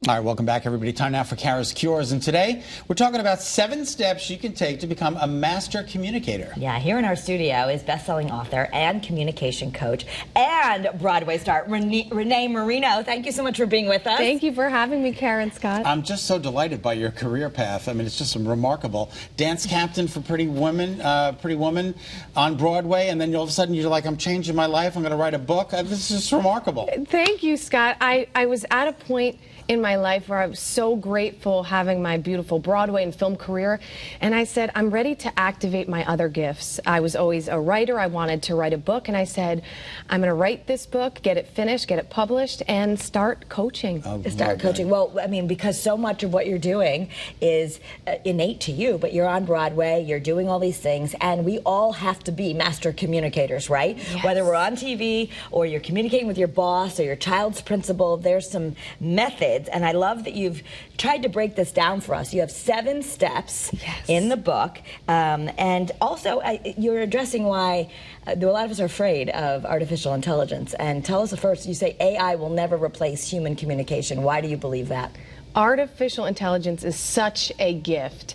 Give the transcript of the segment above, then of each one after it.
All right, welcome back, everybody. Time now for Kara's Cures, and today we're talking about 7 steps you can take to become a master communicator. Yeah, here in our studio is best-selling author and communication coach and Broadway star Renée Marino. Thank you so much for being with us. Thank you for having me, Karen Scott. I'm just so delighted by your career path. I mean, it's just remarkable. Dance captain for Pretty Woman on Broadway, and then all of a sudden you're like, I'm changing my life. I'm going to write a book. This is just remarkable. Thank you, Scott. I was at a point in my life where I was so grateful having my beautiful Broadway and film career, and I said, I'm ready to activate my other gifts. I was always a writer. I wanted to write a book, and I said, I'm going to write this book, get it finished, get it published, and start coaching. Start coaching. Well, I mean, because so much of what you're doing is innate to you, but you're on Broadway, you're doing all these things, and we all have to be master communicators, right? Yes. Whether we're on TV or you're communicating with your boss or your child's principal, there's some methods. And I love that you've tried to break this down for us. You have 7 steps in the book. And also, you're addressing why a lot of us are afraid of artificial intelligence. And tell us first, you say AI will never replace human communication. Why do you believe that? Artificial intelligence is such a gift.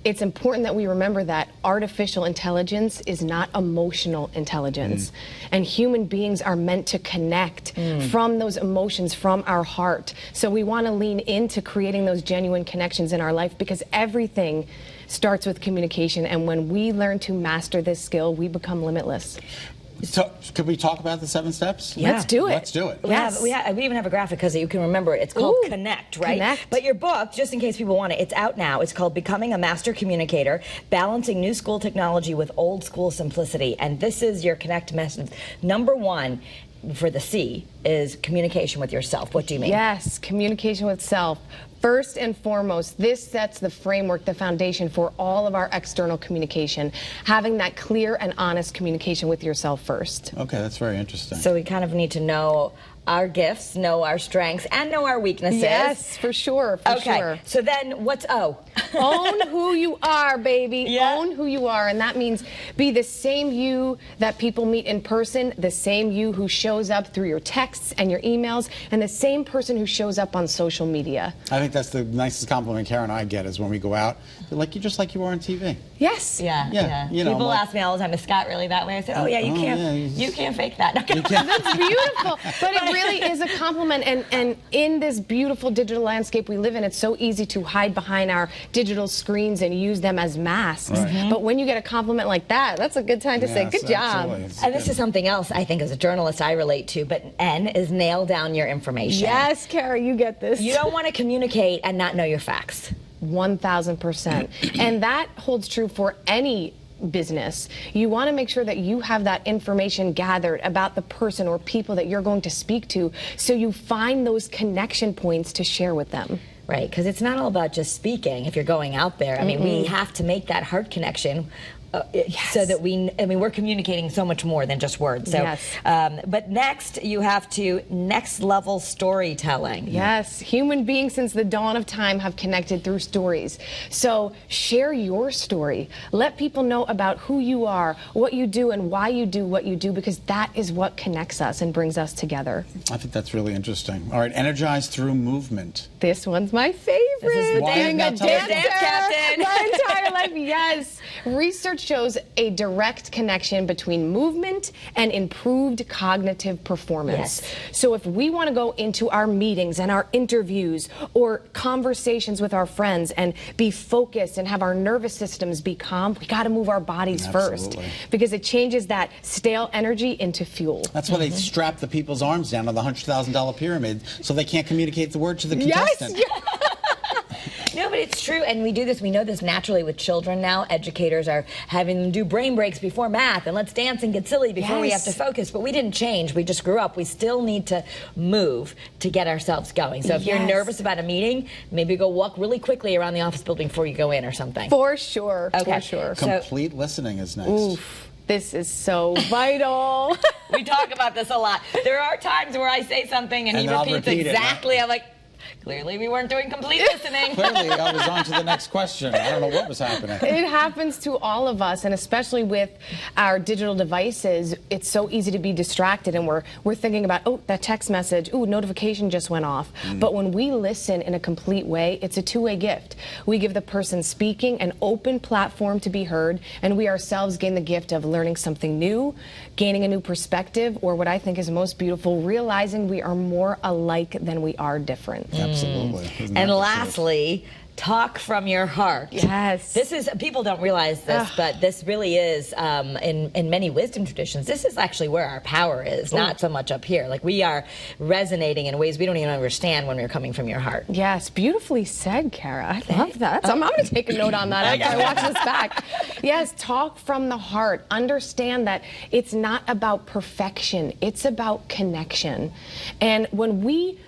It's important that we remember that artificial intelligence is not emotional intelligence. And human beings are meant to connect from those emotions, from our heart. So we want to lean into creating those genuine connections in our life, because everything starts with communication. And when we learn to master this skill, we become limitless. So, could we talk about the 7 steps? Yeah. Let's do it. Let's do it. We even have a graphic because you can remember it. It's called Connect, right? Connect. But your book, just in case people want it, it's out now. It's called Becoming a Master Communicator, Balancing New School Technology with Old School Simplicity. And this is your Connect message. Number 1 for the C is communication with yourself. What do you mean? Yes, communication with self. First and foremost, this sets the framework, the foundation for all of our external communication. Having that clear and honest communication with yourself first. Okay, that's very interesting. So we kind of need to know our gifts, know our strengths, and know our weaknesses. Yes, for sure, for sure. So then what's O? Own who you are, baby. Yeah. Own who you are, and that means be the same you that people meet in person, the same you who shows up through your texts and your emails, and the same person who shows up on social media. I think that's the nicest compliment Karen and I get, is when we go out, they're like, you're just like you are on TV. Yes. Yeah. You know, People like, ask me all the time, is Scott really that way? I say, oh yeah, you can't fake that. That's beautiful. But it really is a compliment, and in this beautiful digital landscape we live in, it's so easy to hide behind our digital screens and use them as masks. Right. But when you get a compliment like that, that's a good time to say, good job. And this is something else I think as a journalist I relate to, but N is nail down your information. Yes, Kara, you get this. You don't want to communicate and not know your facts. 1000%. And that holds true for any business. You want to make sure that you have that information gathered about the person or people that you're going to speak to, so you find those connection points to share with them. Right, because it's not all about just speaking if you're going out there. I mean, we have to make that heart connection. So that we're communicating so much more than just words. So, but next you have to next level storytelling. Yes, human beings since the dawn of time have connected through stories. So share your story. Let people know about who you are, what you do, and why you do what you do, because that is what connects us and brings us together. I think that's really interesting. All right, energize through movement. This one's my favorite. This is the being a dance captain. My entire life, yes. Research shows a direct connection between movement and improved cognitive performance. Yes. So if we want to go into our meetings and our interviews or conversations with our friends and be focused and have our nervous systems be calm, we got to move our bodies first, because it changes that stale energy into fuel. That's why they strap the people's arms down on the $100,000 pyramid, so they can't communicate the word to the contestant. Yes. No, but it's true, and we do this. We know this naturally with children now. Educators are having them do brain breaks before math, and let's dance and get silly before we have to focus. But we didn't change. We just grew up. We still need to move to get ourselves going. So if you're nervous about a meeting, maybe go walk really quickly around the office building before you go in or something. For sure. Okay. For sure. Complete listening is next. Oof. This is so vital. We talk about this a lot. There are times where I say something and he repeats exactly. I'm like, Clearly, we weren't doing complete listening. Clearly, I was on to the next question. I don't know what was happening. It happens to all of us, and especially with our digital devices, it's so easy to be distracted, and we're thinking about, oh, that text message, ooh, notification just went off. But when we listen in a complete way, it's a two-way gift. We give the person speaking an open platform to be heard, and we ourselves gain the gift of learning something new, gaining a new perspective, or what I think is most beautiful, realizing we are more alike than we are different. Absolutely. Isn't that And the lastly, talk from your heart. Yes. This is, people don't realize this, but this really is, in many wisdom traditions, this is actually where our power is, not so much up here. Like, we are resonating in ways we don't even understand when we're coming from your heart. Yes, beautifully said, Kara. I love that. So I'm going to take a note on that after I watch this back. Yes, talk from the heart. Understand that it's not about perfection. It's about connection. And when we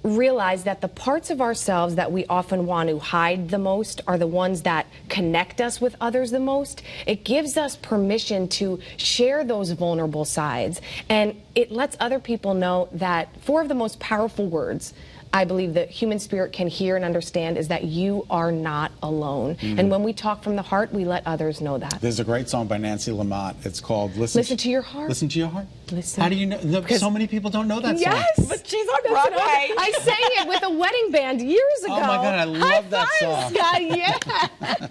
realize that the parts of ourselves that we often want to hide the most are the ones that connect us with others the most, it gives us permission to share those vulnerable sides. And it lets other people know that 4 of the most powerful words I believe the human spirit can hear and understand is that you are not alone. And when we talk from the heart, we let others know that. There's a great song by Nancy Lamott. It's called Listen to Your Heart. Listen to Your Heart. Listen. How do you know? So many people don't know that song. Yes, But she's on Broadway. I sang it with a wedding band years ago. Oh my God, I love that High song. five, Scott, yeah.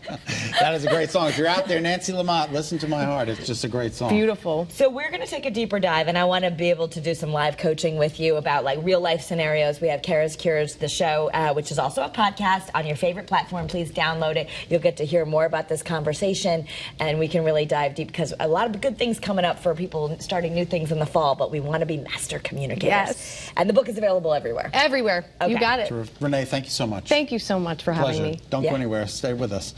That is a great song. If you're out there, Nancy Lamott, Listen to My Heart. It's just a great song. Beautiful. So we're going to take a deeper dive, and I want to be able to do some live coaching with you about like real life scenarios. We have Kara's Cures, the show, which is also a podcast on your favorite platform. Please download it. You'll get to hear more about this conversation, and we can really dive deep because a lot of good things coming up for people starting new things in the fall, but we want to be master communicators. Yes. And the book is available everywhere. Everywhere. Okay. You got it. Renee, thank you so much. Thank you so much for having Pleasure. me. Don't go Yeah. anywhere. Stay with us.